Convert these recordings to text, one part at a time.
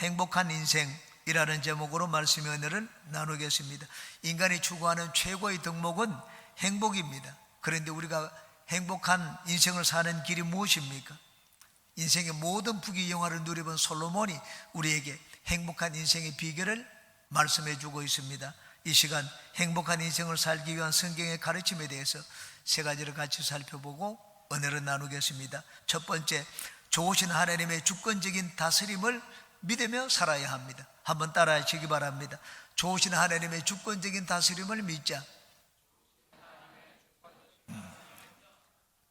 행복한 인생이라는 제목으로 말씀의 은혜를 나누겠습니다. 인간이 추구하는 최고의 덕목은 행복입니다. 그런데 우리가 행복한 인생을 사는 길이 무엇입니까? 인생의 모든 부귀영화를 누려본 솔로몬이 우리에게 행복한 인생의 비결을 말씀해 주고 있습니다. 이 시간 행복한 인생을 살기 위한 성경의 가르침에 대해서 세 가지를 같이 살펴보고 은혜를 나누겠습니다. 첫 번째, 좋으신 하나님의 주권적인 다스림을 믿으며 살아야 합니다. 한번 따라하시기 바랍니다. 좋으신 하나님의 주권적인 다스림을 믿자.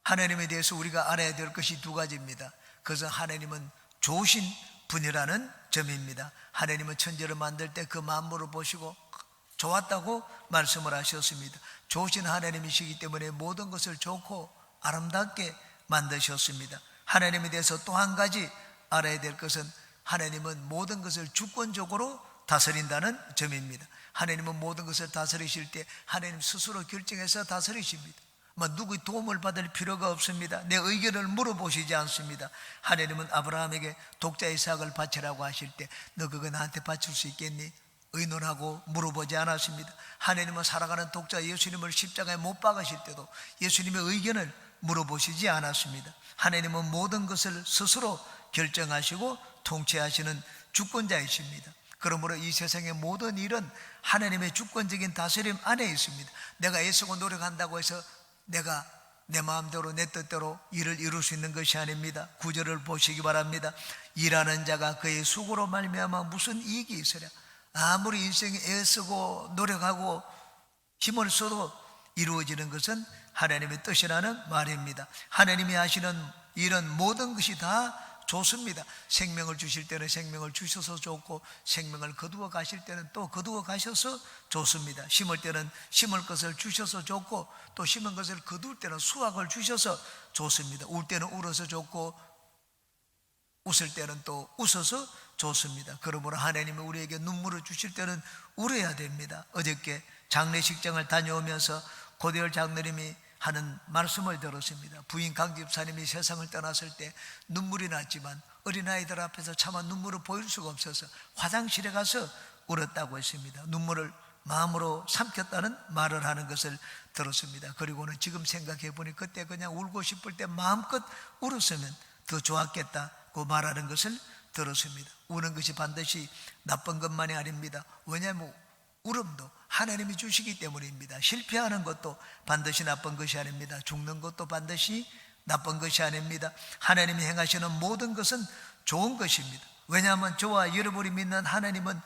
하나님에 대해서 우리가 알아야 될 것이 두 가지입니다. 그것은 하나님은 좋으신 분이라는 점입니다. 하나님은 천지를 만들 때 그 만물을 보시고 좋았다고 말씀을 하셨습니다. 좋으신 하나님이시기 때문에 모든 것을 좋고 아름답게 만드셨습니다. 하나님에 대해서 또 한 가지 알아야 될 것은 하나님은 모든 것을 주권적으로 다스린다는 점입니다. 하나님은 모든 것을 다스리실 때 하나님 스스로 결정해서 다스리십니다. 누구의 도움을 받을 필요가 없습니다. 내 의견을 물어보시지 않습니다. 하나님은 아브라함에게 독자 이삭을 바치라고 하실 때 너 그거 나한테 바칠 수 있겠니? 의논하고 물어보지 않았습니다. 하나님은 살아가는 독자 예수님을 십자가에 못 박으실 때도 예수님의 의견을 물어보시지 않았습니다. 하나님은 모든 것을 스스로 결정하시고 통치하시는 주권자이십니다. 그러므로 이 세상의 모든 일은 하나님의 주권적인 다스림 안에 있습니다. 내가 애쓰고 노력한다고 해서 내가 내 마음대로 내 뜻대로 일을 이룰 수 있는 것이 아닙니다. 9절을 보시기 바랍니다. 일하는 자가 그의 수고로 말미암아 무슨 이익이 있으랴. 아무리 인생에 애쓰고 노력하고 힘을 써도 이루어지는 것은 하나님의 뜻이라는 말입니다. 하나님이 하시는 일은 모든 것이 다 좋습니다. 생명을 주실 때는 생명을 주셔서 좋고 생명을 거두어 가실 때는 또 거두어 가셔서 좋습니다. 심을 때는 심을 것을 주셔서 좋고 또 심은 것을 거둘 때는 수확을 주셔서 좋습니다. 울 때는 울어서 좋고 웃을 때는 또 웃어서 좋습니다. 그러므로 하나님이 우리에게 눈물을 주실 때는 울어야 됩니다. 어저께 장례식장을 다녀오면서 고대열 장로님이 하는 말씀을 들었습니다. 부인 강집사님이 세상을 떠났을 때 눈물이 났지만 어린아이들 앞에서 차마 눈물을 보일 수가 없어서 화장실에 가서 울었다고 했습니다. 눈물을 마음으로 삼켰다는 말을 하는 것을 들었습니다. 그리고는 지금 생각해 보니 그때 그냥 울고 싶을 때 마음껏 울었으면 더 좋았겠다고 말하는 것을 들었습니다. 우는 것이 반드시 나쁜 것만이 아닙니다. 왜냐하면 울음도 하나님이 주시기 때문입니다. 실패하는 것도 반드시 나쁜 것이 아닙니다. 죽는 것도 반드시 나쁜 것이 아닙니다. 하나님이 행하시는 모든 것은 좋은 것입니다. 왜냐하면 저와 여러분이 믿는 하나님은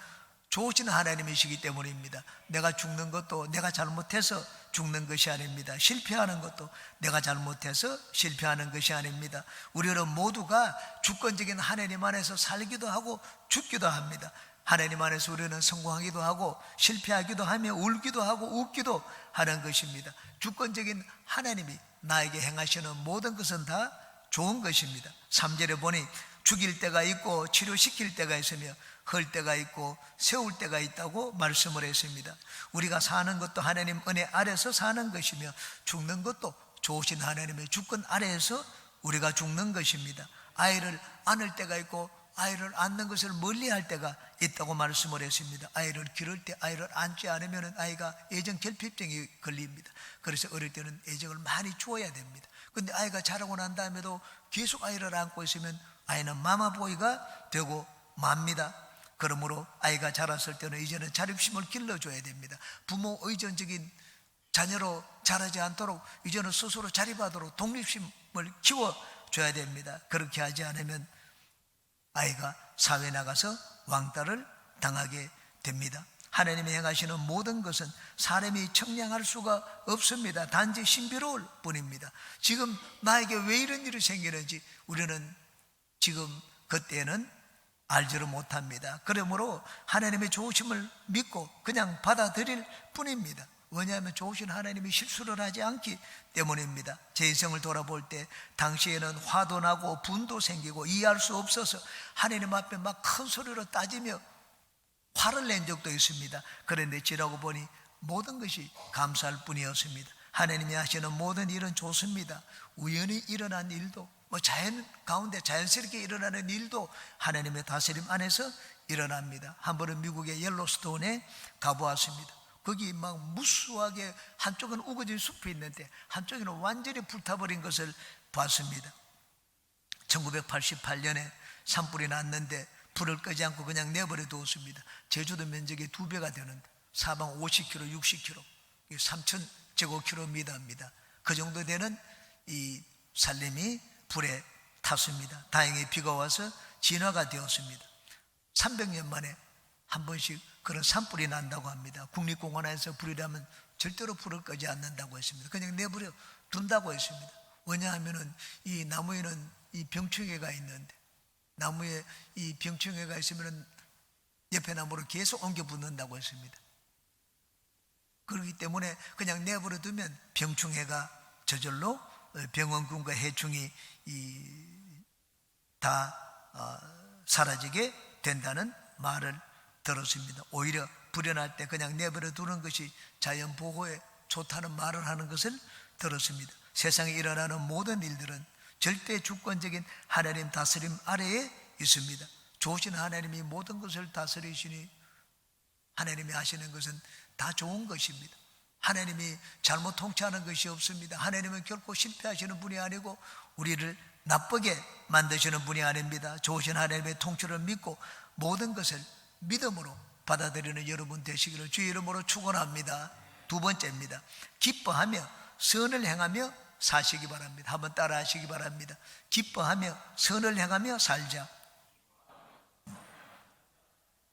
좋으신 하나님이시기 때문입니다. 내가 죽는 것도 내가 잘못해서 죽는 것이 아닙니다. 실패하는 것도 내가 잘못해서 실패하는 것이 아닙니다. 우리는 모두가 주권적인 하나님 안에서 살기도 하고 죽기도 합니다. 하나님 안에서 우리는 성공하기도 하고 실패하기도 하며 울기도 하고 웃기도 하는 것입니다. 주권적인 하나님이 나에게 행하시는 모든 것은 다 좋은 것입니다. 3절에 보니 죽일 때가 있고 치료시킬 때가 있으며 헐 때가 있고 세울 때가 있다고 말씀을 했습니다. 우리가 사는 것도 하나님 은혜 아래서 사는 것이며 죽는 것도 좋으신 하나님의 주권 아래에서 우리가 죽는 것입니다. 아이를 안을 때가 있고 아이를 안는 것을 멀리할 때가 있다고 말씀을 했습니다. 아이를 기를 때 아이를 안지 않으면 아이가 애정 결핍증이 걸립니다. 그래서 어릴 때는 애정을 많이 주어야 됩니다. 그런데 아이가 자라고 난 다음에도 계속 아이를 안고 있으면 아이는 마마보이가 되고 맙니다. 그러므로 아이가 자랐을 때는 이제는 자립심을 길러줘야 됩니다. 부모 의존적인 자녀로 자라지 않도록 이제는 스스로 자립하도록 독립심을 키워줘야 됩니다. 그렇게 하지 않으면 아이가 사회에 나가서 왕따를 당하게 됩니다. 하나님이 행하시는 모든 것은 사람이 청량할 수가 없습니다. 단지 신비로울 뿐입니다. 지금 나에게 왜 이런 일이 생기는지 우리는 지금 그때는 알지를 못합니다. 그러므로 하나님의 좋으심을 믿고 그냥 받아들일 뿐입니다. 왜냐하면 좋으신 하나님이 실수를 하지 않기 때문입니다. 제 인생을 돌아볼 때 당시에는 화도 나고 분도 생기고 이해할 수 없어서 하나님 앞에 막 큰 소리로 따지며 화를 낸 적도 있습니다. 그런데 지나고 보니 모든 것이 감사할 뿐이었습니다. 하나님이 하시는 모든 일은 좋습니다. 우연히 일어난 일도 뭐 자연 가운데 자연스럽게 일어나는 일도 하나님의 다스림 안에서 일어납니다. 한 번은 미국의 옐로스톤에 가보았습니다. 거기 막 무수하게 한쪽은 우거진 숲이 있는데 한쪽에는 완전히 불타버린 것을 봤습니다. 1988년에 산불이 났는데 불을 끄지 않고 그냥 내버려 두었습니다. 제주도 면적의 2배가 되는데 사방 50km, 60km, 3,000제곱킬로미터입니다. 그 정도 되는 이 산림이 불에 탔습니다. 다행히 비가 와서 진화가 되었습니다. 300년 만에 한 번씩 그런 산불이 난다고 합니다. 국립공원에서 불이 나면 절대로 불을 끄지 않는다고 했습니다. 그냥 내버려 둔다고 했습니다. 왜냐하면 이 나무에는 이 병충해가 있는데, 나무에 이 병충해가 있으면 옆에 나무를 계속 옮겨 붙는다고 했습니다. 그렇기 때문에 그냥 내버려 두면 병충해가 저절로 병원균과 해충이 다 사라지게 된다는 말을 들었습니다. 오히려 불이 날 때 그냥 내버려 두는 것이 자연 보호에 좋다는 말을 하는 것을 들었습니다. 세상에 일어나는 모든 일들은 절대 주권적인 하나님 다스림 아래에 있습니다. 좋으신 하나님이 모든 것을 다스리시니 하나님이 하시는 것은 다 좋은 것입니다. 하나님이 잘못 통치하는 것이 없습니다. 하나님은 결코 실패하시는 분이 아니고 우리를 나쁘게 만드시는 분이 아닙니다. 좋으신 하나님의 통치를 믿고 모든 것을 믿음으로 받아들이는 여러분 되시기를 주의 이름으로 축원합니다. 두 번째입니다. 기뻐하며 선을 행하며 사시기 바랍니다. 한번 따라 하시기 바랍니다. 기뻐하며 선을 행하며 살자.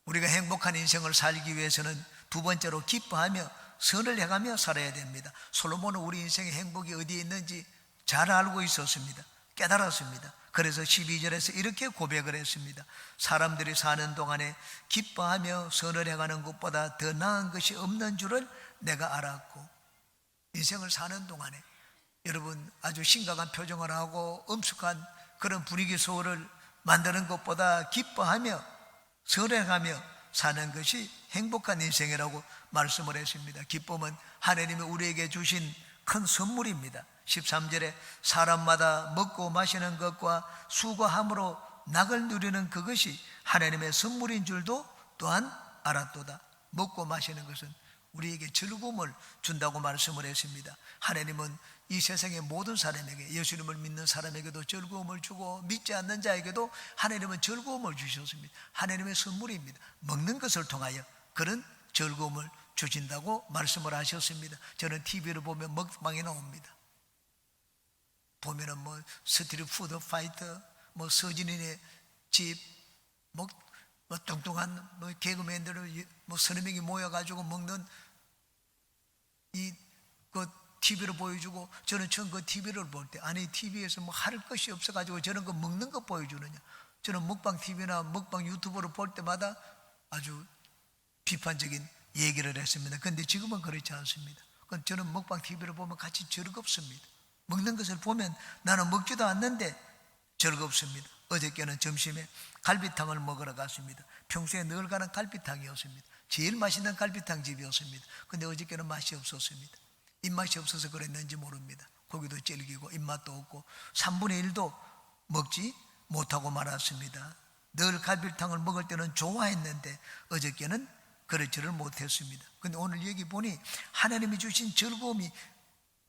우리가 행복한 인생을 살기 위해서는 두 번째로 기뻐하며 선을 행하며 살아야 됩니다. 솔로몬은 우리 인생의 행복이 어디에 있는지 잘 알고 있었습니다. 깨달았습니다. 그래서 12절에서 이렇게 고백을 했습니다. 사람들이 사는 동안에 기뻐하며 선을 행하는 것보다 더 나은 것이 없는 줄을 내가 알았고, 인생을 사는 동안에 여러분 아주 심각한 표정을 하고 엄숙한 그런 분위기 소를 만드는 것보다 기뻐하며 선을 행하며 사는 것이 행복한 인생이라고 말씀을 했습니다. 기쁨은 하나님이 우리에게 주신 큰 선물입니다. 13절에 사람마다 먹고 마시는 것과 수고함으로 낙을 누리는 그것이 하나님의 선물인 줄도 또한 알았도다. 먹고 마시는 것은 우리에게 즐거움을 준다고 말씀을 했습니다. 하나님은 이 세상의 모든 사람에게, 예수님을 믿는 사람에게도 즐거움을 주고 믿지 않는 자에게도 하나님은 즐거움을 주셨습니다. 하나님의 선물입니다. 먹는 것을 통하여 그런 즐거움을 주신다고 말씀을 하셨습니다. 저는 TV를 보면 먹방이 나옵니다. 보면은 뭐 스트리트 푸드 파이터, 뭐 서진인의 집, 뭐 뚱뚱한 뭐 개그맨들을 뭐 서너 명이 모여가지고 먹는 그 TV를 보여주고, 저는 처음 그 TV를 볼 때 아니 TV에서 뭐 할 것이 없어가지고 저는 그 먹는 거 보여주느냐, 저는 먹방 TV나 먹방 유튜브를 볼 때마다 아주 비판적인 얘기를 했습니다. 그런데 지금은 그렇지 않습니다. 저는 먹방 TV를 보면 같이 즐겁습니다. 먹는 것을 보면 나는 먹지도 않는데 즐겁습니다. 어저께는 점심에 갈비탕을 먹으러 갔습니다. 평소에 늘 가는 갈비탕이었습니다. 제일 맛있는 갈비탕 집이었습니다. 근데 어저께는 맛이 없었습니다. 입맛이 없어서 그랬는지 모릅니다. 고기도 질기고 입맛도 없고 3분의 1도 먹지 못하고 말았습니다. 늘 갈비탕을 먹을 때는 좋아했는데 어저께는 그렇지를 못했습니다. 근데 오늘 여기 보니 하나님이 주신 즐거움이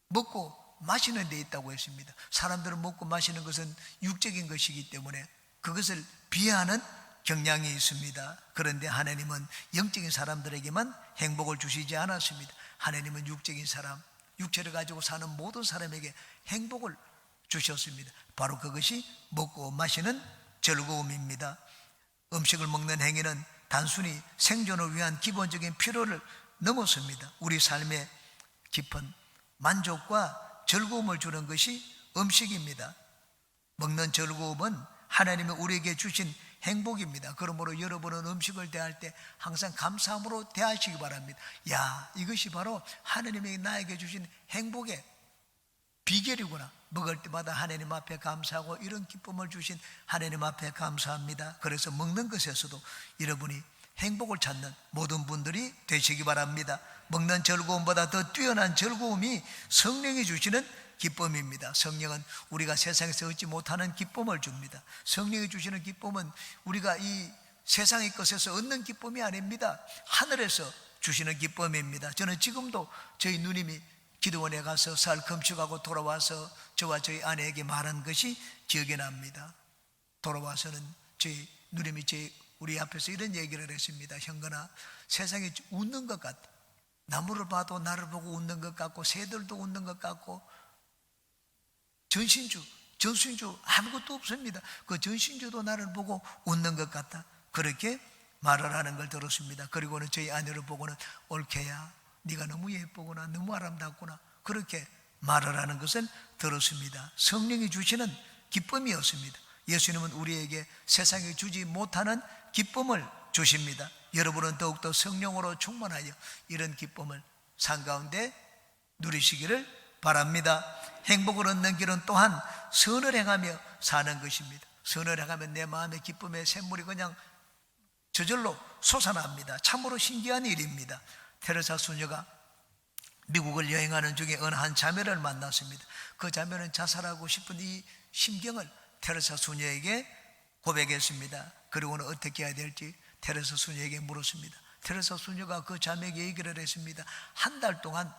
먹고 마시는 데 있다고 했습니다. 사람들은 먹고 마시는 것은 육적인 것이기 때문에 그것을 비하하는 경향이 있습니다. 그런데 하나님은 영적인 사람들에게만 행복을 주시지 않았습니다. 하나님은 육적인 사람, 육체를 가지고 사는 모든 사람에게 행복을 주셨습니다. 바로 그것이 먹고 마시는 즐거움입니다. 음식을 먹는 행위는 단순히 생존을 위한 기본적인 필요를 넘었습니다. 우리 삶의 깊은 만족과 즐거움을 주는 것이 음식입니다. 먹는 즐거움은 하나님이 우리에게 주신 행복입니다. 그러므로 여러분은 음식을 대할 때 항상 감사함으로 대하시기 바랍니다. 야, 이것이 바로 하나님이 나에게 주신 행복의 비결이구나. 먹을 때마다 하나님 앞에 감사하고 이런 기쁨을 주신 하나님 앞에 감사합니다. 그래서 먹는 것에서도 여러분이 행복을 찾는 모든 분들이 되시기 바랍니다. 먹는 즐거움보다 더 뛰어난 즐거움이 성령이 주시는 기쁨입니다. 성령은 우리가 세상에서 얻지 못하는 기쁨을 줍니다. 성령이 주시는 기쁨은 우리가 이 세상의 것에서 얻는 기쁨이 아닙니다. 하늘에서 주시는 기쁨입니다. 저는 지금도 저희 누님이 기도원에 가서 살 금축하고 돌아와서 저와 저희 아내에게 말한 것이 기억이 납니다. 돌아와서는 저희 누님이 우리 앞에서 이런 얘기를 했습니다. 형건아, 세상이 웃는 것 같다. 나무를 봐도 나를 보고 웃는 것 같고 새들도 웃는 것 같고 전신주 아무것도 없습니다. 그 전신주도 나를 보고 웃는 것 같다. 그렇게 말을 하는 걸 들었습니다. 그리고는 저희 아내를 보고는 올케야, 네가 너무 예쁘구나, 너무 아름답구나, 그렇게 말을 하는 것을 들었습니다. 성령이 주시는 기쁨이었습니다. 예수님은 우리에게 세상에 주지 못하는 기쁨을 주십니다. 여러분은 더욱더 성령으로 충만하여 이런 기쁨을 삶 가운데 누리시기를 바랍니다. 행복을 얻는 길은 또한 선을 행하며 사는 것입니다. 선을 행하면 내 마음의 기쁨의 샘물이 그냥 저절로 솟아납니다. 참으로 신기한 일입니다. 테레사 수녀가 미국을 여행하는 중에 어느 한 자매를 만났습니다. 그 자매는 자살하고 싶은 이 심경을 테레사 수녀에게 고백했습니다. 그리고는 어떻게 해야 될지 테레사 수녀에게 물었습니다. 테레사 수녀가 그 자매에게 얘기를 했습니다. 한 달 동안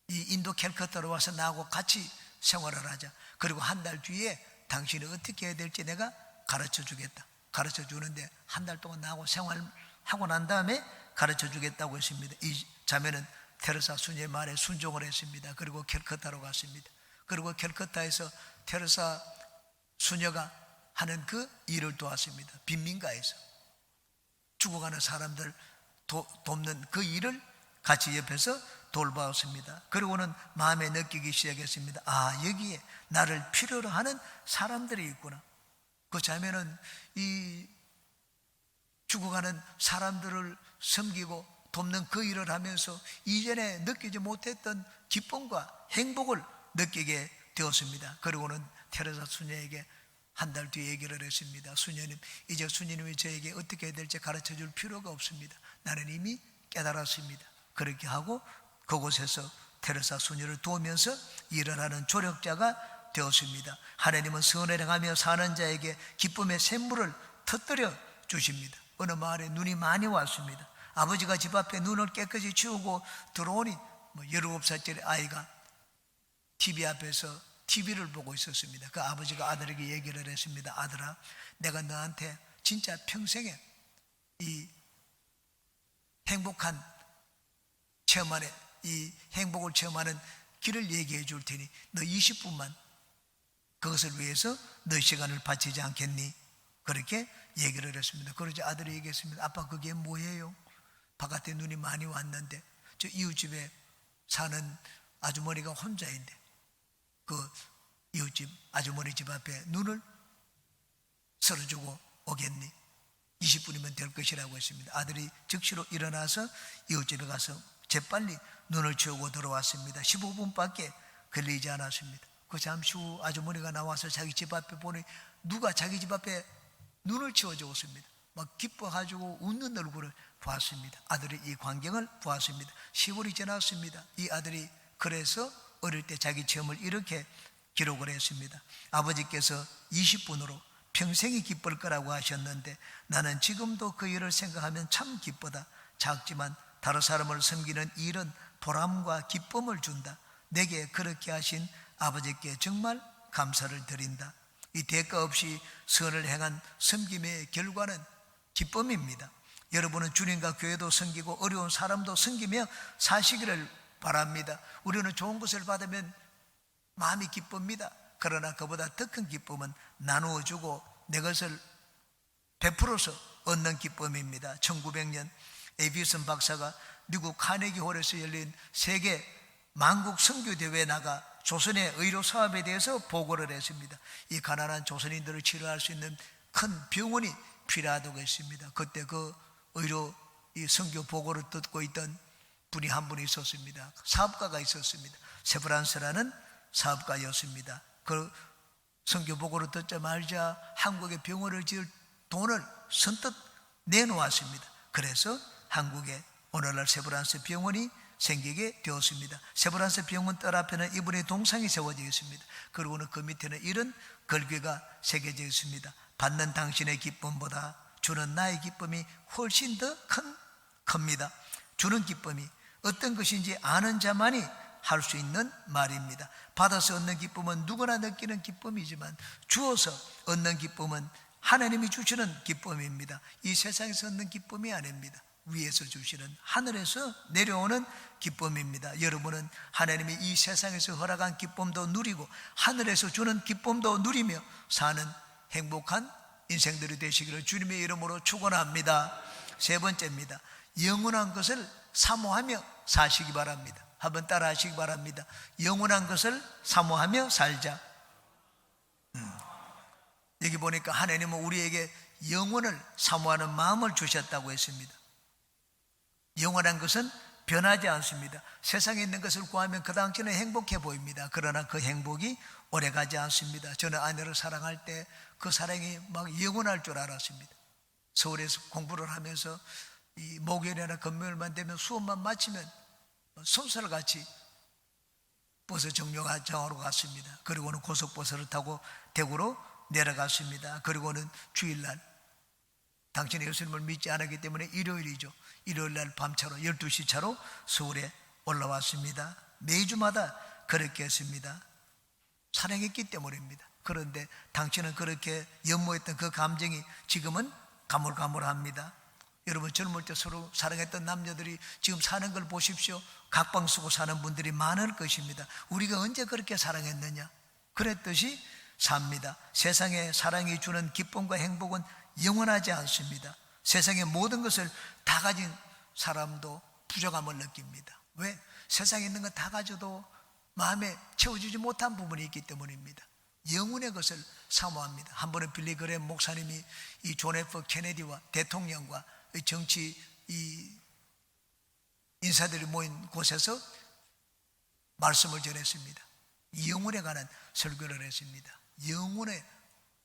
이 인도 캘커타로 와서 나하고 같이 생활을 하자. 그리고 한 달 뒤에 당신이 어떻게 해야 될지 내가 가르쳐 주겠다. 가르쳐 주는데 한 달 동안 나하고 생활하고 난 다음에 가르쳐 주겠다고 했습니다. 이 자매는 테레사 수녀의 말에 순종을 했습니다. 그리고 캘커타로 갔습니다. 그리고 캘커타에서 테레사 수녀가 하는 그 일을 도왔습니다. 빈민가에서 죽어가는 사람들 돕는 그 일을 같이 옆에서 돌봐왔습니다. 그리고는 마음에 느끼기 시작했습니다. 아, 여기에 나를 필요로 하는 사람들이 있구나. 그 자매는 이 죽어가는 사람들을 섬기고 돕는 그 일을 하면서 이전에 느끼지 못했던 기쁨과 행복을 느끼게 되었습니다. 그리고는 테레사 수녀에게 한 달 뒤에 얘기를 했습니다. 수녀님, 이제 수녀님이 저에게 어떻게 해야 될지 가르쳐 줄 필요가 없습니다. 나는 이미 깨달았습니다. 그렇게 하고 그곳에서 테레사 수녀를 도우면서 일을 하는 조력자가 되었습니다. 하나님은 선을 행하며 사는 자에게 기쁨의 샘물을 터뜨려 주십니다. 어느 마을에 눈이 많이 왔습니다. 아버지가 집 앞에 눈을 깨끗이 치우고 들어오니 17살짜리 아이가 TV 앞에서 TV를 보고 있었습니다. 그 아버지가 아들에게 얘기를 했습니다. 아들아, 내가 너한테 진짜 평생에 이 행복한 체험하는, 이 행복을 체험하는 길을 얘기해 줄 테니 너 20분만 그것을 위해서 너 시간을 바치지 않겠니? 그렇게 얘기를 했습니다. 그러자 아들이 얘기했습니다. 아빠, 그게 뭐예요? 바깥에 눈이 많이 왔는데 저 이웃집에 사는 아주머니가 혼자인데 그 이웃집 아주머니 집 앞에 눈을 썰어주고 오겠니? 20분이면 될 것이라고 했습니다. 아들이 즉시로 일어나서 이웃집에 가서 재빨리 눈을 치우고 들어왔습니다. 15분밖에 걸리지 않았습니다. 그 잠시 후 아주머니가 나와서 자기 집 앞에 보니 누가 자기 집 앞에 눈을 치워주었습니다. 막 기뻐가지고 웃는 얼굴을 보았습니다. 아들이 이 광경을 보았습니다. 10월이 지났습니다. 이 아들이 그래서 어릴 때 자기 체험을 이렇게 기록을 했습니다. 아버지께서 20분으로 평생이 기쁠 거라고 하셨는데 나는 지금도 그 일을 생각하면 참 기쁘다. 작지만 다른 사람을 섬기는 일은 보람과 기쁨을 준다. 내게 그렇게 하신 아버지께 정말 감사를 드린다. 이 대가 없이 선을 행한 섬김의 결과는 기쁨입니다. 여러분은 주님과 교회도 섬기고 어려운 사람도 섬기며 사시기를 바랍니다. 우리는 좋은 것을 받으면 마음이 기쁩니다. 그러나 그보다 더 큰 기쁨은 나누어주고 내 것을 베풀어서 얻는 기쁨입니다. 1900년 에비슨 박사가 미국 카네기 홀에서 열린 세계 만국 선교대회에 나가 조선의 의료 사업에 대해서 보고를 했습니다. 이 가난한 조선인들을 치료할 수 있는 큰 병원이 필요하다고 했습니다. 그때 그 의료 이 선교 보고를 듣고 있던 분이 한 분이 있었습니다. 사업가가 있었습니다. 세브란스라는 사업가였습니다. 그 선교 보고를 듣자마자 한국에 병원을 지을 돈을 선뜻 내놓았습니다. 그래서 한국에 오늘날 세브란스 병원이 생기게 되었습니다. 세브란스 병원 뜰 앞에는 이분의 동상이 세워져 있습니다. 그리고는 그 밑에는 이런 글귀가 새겨져 있습니다. 받는 당신의 기쁨보다 주는 나의 기쁨이 훨씬 더 큽니다. 주는 기쁨이 어떤 것인지 아는 자만이 할 수 있는 말입니다. 받아서 얻는 기쁨은 누구나 느끼는 기쁨이지만 주어서 얻는 기쁨은 하나님이 주시는 기쁨입니다. 이 세상에서 얻는 기쁨이 아닙니다. 위에서 주시는, 하늘에서 내려오는 기쁨입니다. 여러분은 하나님이 이 세상에서 허락한 기쁨도 누리고 하늘에서 주는 기쁨도 누리며 사는 행복한 인생들이 되시기를 주님의 이름으로 축원합니다. 세 번째입니다. 영원한 것을 사모하며 사시기 바랍니다. 한번 따라 하시기 바랍니다. 영원한 것을 사모하며 살자. 여기 보니까 하나님은 우리에게 영원을 사모하는 마음을 주셨다고 했습니다. 영원한 것은 변하지 않습니다. 세상에 있는 것을 구하면 그 당시는 행복해 보입니다. 그러나 그 행복이 오래가지 않습니다. 저는 아내를 사랑할 때 그 사랑이 막 영원할 줄 알았습니다. 서울에서 공부를 하면서 이 목요일이나 금요일만 되면 수업만 마치면 손살같이 버스 정류장으로 갔습니다. 그리고는 고속버스를 타고 대구로 내려갔습니다. 그리고는 주일날 당신이 예수님을 믿지 않았기 때문에 일요일이죠. 일요일날 밤차로 12시 차로 서울에 올라왔습니다. 매주마다 그렇게 했습니다. 사랑했기 때문입니다. 그런데 당신은 그렇게 연모했던 그 감정이 지금은 가물가물합니다. 여러분 젊을 때 서로 사랑했던 남녀들이 지금 사는 걸 보십시오. 각방 쓰고 사는 분들이 많을 것입니다. 우리가 언제 그렇게 사랑했느냐? 그랬듯이 삽니다. 세상에 사랑이 주는 기쁨과 행복은 영원하지 않습니다. 세상의 모든 것을 다 가진 사람도 부족함을 느낍니다. 왜? 세상에 있는 거 다 가져도 마음에 채워주지 못한 부분이 있기 때문입니다. 영혼의 것을 사모합니다. 한 번은 빌리 그레엄 목사님이 이 존 F 케네디와 대통령과 정치 인사들이 모인 곳에서 말씀을 전했습니다. 영혼에 관한 설교를 했습니다. 영혼에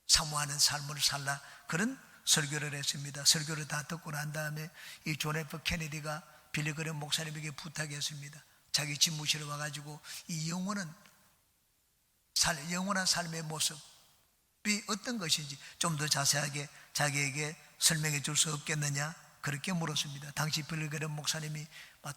사모하는 삶을 살라, 그런 설교를 했습니다. 설교를 다 듣고 난 다음에 이 존 F 케네디가 빌리 그레엄 목사님에게 부탁했습니다. 자기 집무실에 와가지고 이 영원한 삶의 모습이 어떤 것인지 좀 더 자세하게 자기에게 설명해 줄 수 없겠느냐, 그렇게 물었습니다. 당시 빌리 그레엄 목사님이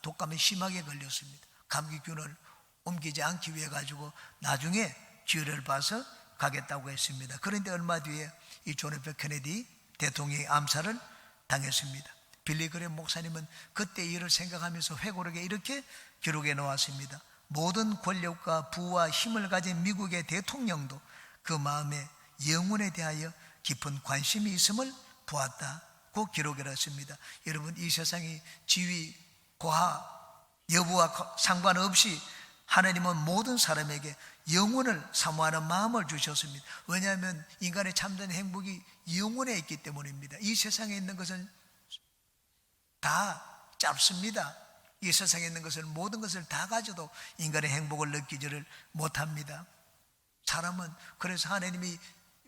독감에 심하게 걸렸습니다. 감기균을 옮기지 않기 위해 가지고 나중에 기회를 봐서 가겠다고 했습니다. 그런데 얼마 뒤에 이 존 F 케네디 대통령이 암살을 당했습니다. 빌리 그레엄 목사님은 그때 일을 생각하면서 회고록에 이렇게 기록해 놓았습니다. 모든 권력과 부와 힘을 가진 미국의 대통령도 그 마음에 영혼에 대하여 깊은 관심이 있음을 보았다고 기록을 했습니다. 여러분, 이 세상이 지위, 고하, 여부와 상관없이 하나님은 모든 사람에게 영혼을 사모하는 마음을 주셨습니다. 왜냐하면 인간의 참된 행복이 영혼에 있기 때문입니다. 이 세상에 있는 것은 다 짧습니다. 이 세상에 있는 것을, 모든 것을 다 가져도 인간의 행복을 느끼지를 못합니다. 사람은 그래서 하나님이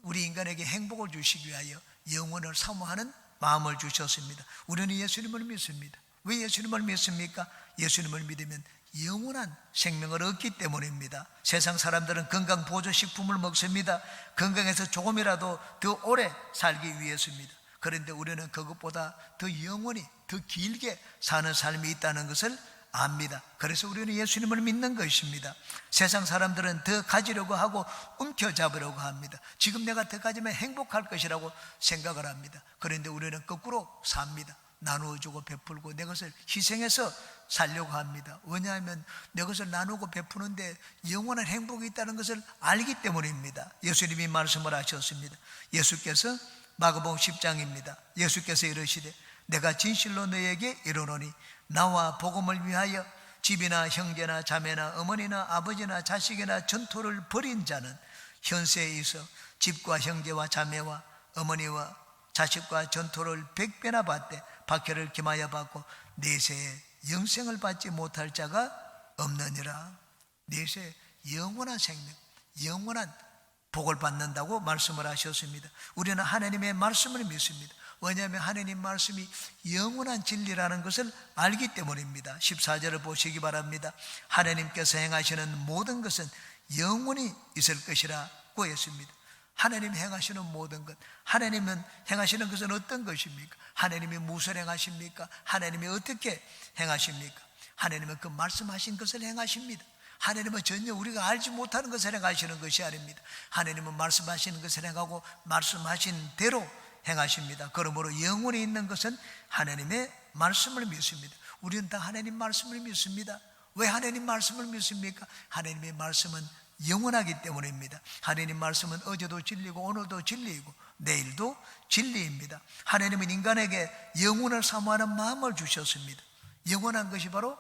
우리 인간에게 행복을 주시기 위하여 영혼을 사모하는 마음을 주셨습니다. 우리는 예수님을 믿습니다. 왜 예수님을 믿습니까? 예수님을 믿으면 영원한 생명을 얻기 때문입니다. 세상 사람들은 건강보조식품을 먹습니다. 건강해서 조금이라도 더 오래 살기 위해서입니다. 그런데 우리는 그것보다 더 영원히, 더 길게 사는 삶이 있다는 것을 압니다. 그래서 우리는 예수님을 믿는 것입니다. 세상 사람들은 더 가지려고 하고 움켜잡으려고 합니다. 지금 내가 더 가지면 행복할 것이라고 생각을 합니다. 그런데 우리는 거꾸로 삽니다. 나누어주고 베풀고 내 것을 희생해서 살려고 합니다. 왜냐하면 내 것을 나누고 베푸는데 영원한 행복이 있다는 것을 알기 때문입니다. 예수님이 말씀을 하셨습니다. 예수께서 마가복음 10장입니다. 예수께서 이르시되 내가 진실로 너에게 이르노니 나와 복음을 위하여 집이나 형제나 자매나 어머니나 아버지나 자식이나 전토를 벌인 자는 현세에 있어 집과 형제와 자매와 어머니와 자식과 전토를 100배나 받되 박해를 기마여 받고 내세에 영생을 받지 못할 자가 없느니라. 내세에 영원한 생명, 영원한 복을 받는다고 말씀을 하셨습니다. 우리는 하나님의 말씀을 믿습니다. 왜냐하면 하나님 말씀이 영원한 진리라는 것을 알기 때문입니다. 14절을 보시기 바랍니다. 하나님께서 행하시는 모든 것은 영원히 있을 것이라고 했습니다. 하나님 행하시는 모든 것, 하나님은 행하시는 것은 어떤 것입니까? 하나님이 무엇을 행하십니까? 하나님이 어떻게 행하십니까? 하나님은 그 말씀하신 것을 행하십니다. 하나님은 전혀 우리가 알지 못하는 것을 행하시는 것이 아닙니다. 하나님은 말씀하시는 것을 행하고 말씀하신 대로 행하십니다. 그러므로 영원히 있는 것은 하나님의 말씀을 믿습니다. 우리는 다 하나님 말씀을 믿습니다. 왜 하나님 말씀을 믿습니까? 하나님의 말씀은 영원하기 때문입니다. 하나님 말씀은 어제도 진리고 오늘도 진리이고 내일도 진리입니다. 하나님은 인간에게 영혼을 사모하는 마음을 주셨습니다. 영원한 것이 바로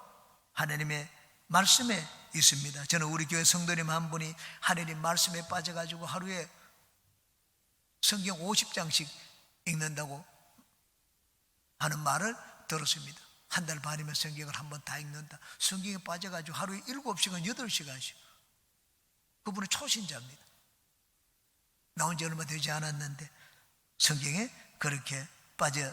하나님의 말씀에 있습니다. 저는 우리 교회 성도님 한 분이 하나님 말씀에 빠져가지고 하루에 성경 50장씩 읽는다고 하는 말을 들었습니다. 한 달 반이면 성경을 한번 다 읽는다. 성경에 빠져가지고 하루에 7시간, 8시간씩. 그분은 초신자입니다. 나온 지 얼마 되지 않았는데 성경에 그렇게 빠져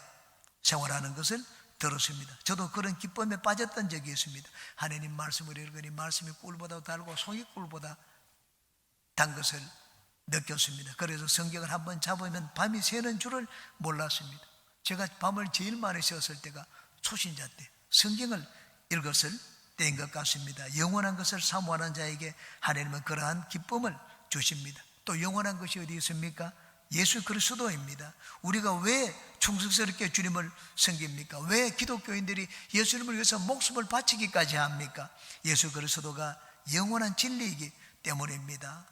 생활하는 것을 들었습니다. 저도 그런 기쁨에 빠졌던 적이 있습니다. 하나님 말씀을 읽으니 말씀이 꿀보다 달고 송이 꿀보다 단 것을 느꼈습니다. 그래서 성경을 한번 잡으면 밤이 새는 줄을 몰랐습니다. 제가 밤을 제일 많이 쉬었을 때가 초신자 때 성경을 읽었을 때인 것 같습니다. 영원한 것을 사모하는 자에게 하나님은 그러한 기쁨을 주십니다. 또 영원한 것이 어디 있습니까? 예수 그리스도입니다. 우리가 왜 충성스럽게 주님을 섬깁니까? 왜 기독교인들이 예수님을 위해서 목숨을 바치기까지 합니까? 예수 그리스도가 영원한 진리이기 때문입니다.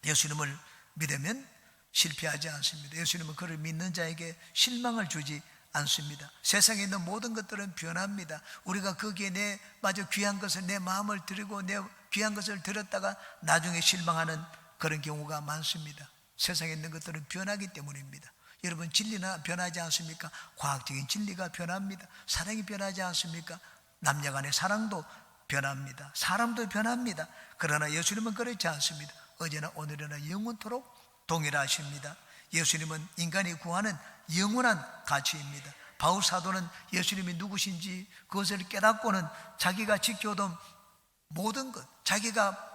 예수님을 믿으면 실패하지 않습니다. 예수님은 그를 믿는 자에게 실망을 주지 않습니다. 세상에 있는 모든 것들은 변합니다. 우리가 거기에 내 마저 귀한 것을 내 마음을 드리고 내 귀한 것을 드렸다가 나중에 실망하는 그런 경우가 많습니다. 세상에 있는 것들은 변하기 때문입니다. 여러분 진리나 변하지 않습니까? 과학적인 진리가 변합니다. 사랑이 변하지 않습니까? 남녀 간의 사랑도 변합니다. 사람도 변합니다. 그러나 예수님은 그렇지 않습니다. 어제나 오늘이나 영원토록 동일하십니다. 예수님은 인간이 구하는 영원한 가치입니다. 바울 사도는 예수님이 누구신지 그것을 깨닫고는 자기가 지켜오던 모든 것, 자기가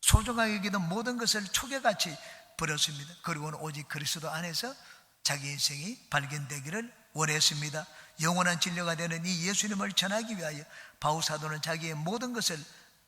소중하게 여기던 모든 것을 초계같이 버렸습니다. 그리고는 오직 그리스도 안에서 자기 인생이 발견되기를 원했습니다. 영원한 진리가 되는 이 예수님을 전하기 위하여 바울 사도는 자기의 모든 것을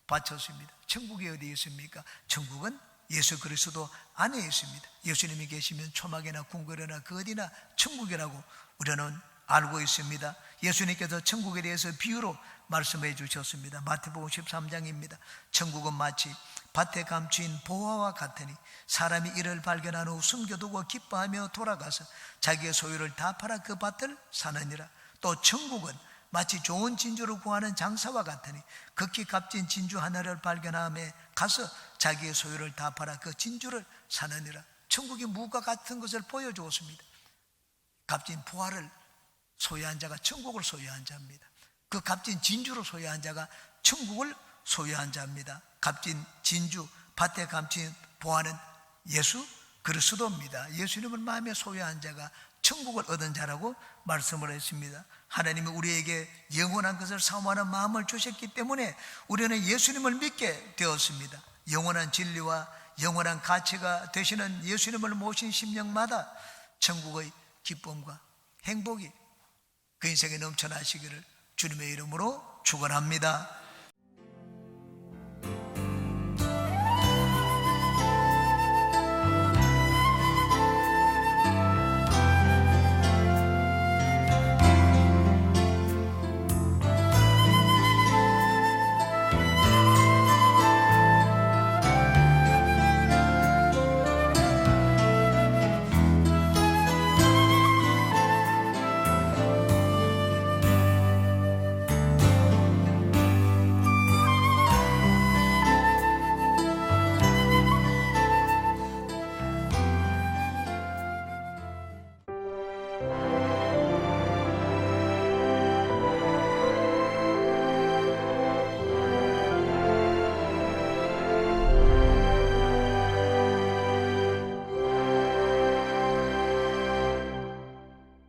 바쳤습니다. 천국이 어디 있습니까? 천국은 예수 그리스도 안에 있습니다. 예수님이 계시면 초막이나 궁궐이나 그 어디나 천국이라고 우리는 알고 있습니다. 예수님께서 천국에 대해서 비유로 말씀해 주셨습니다. 마태복음 13장입니다. 천국은 마치 밭에 감추인 보화와 같으니 사람이 이를 발견한 후 숨겨두고 기뻐하며 돌아가서 자기의 소유를 다 팔아 그 밭을 사느니라. 또 천국은 마치 좋은 진주를 구하는 장사와 같으니 극히 값진 진주 하나를 발견함에 가서 자기의 소유를 다 팔아 그 진주를 사느니라. 천국이 무엇과 같은 것을 보여주었습니다. 값진 보화를 소유한 자가 천국을 소유한 자입니다. 그 값진 진주를 소유한 자가 천국을 소유한 자입니다. 값진 진주, 밭에 감춘 보화는 예수 그리스도입니다. 예수님을 마음에 소유한 자가 천국을 얻은 자라고 말씀을 했습니다. 하나님이 우리에게 영원한 것을 사모하는 마음을 주셨기 때문에 우리는 예수님을 믿게 되었습니다. 영원한 진리와 영원한 가치가 되시는 예수님을 모신 심령마다 천국의 기쁨과 행복이 그 인생에 넘쳐나시기를 주님의 이름으로 축원합니다.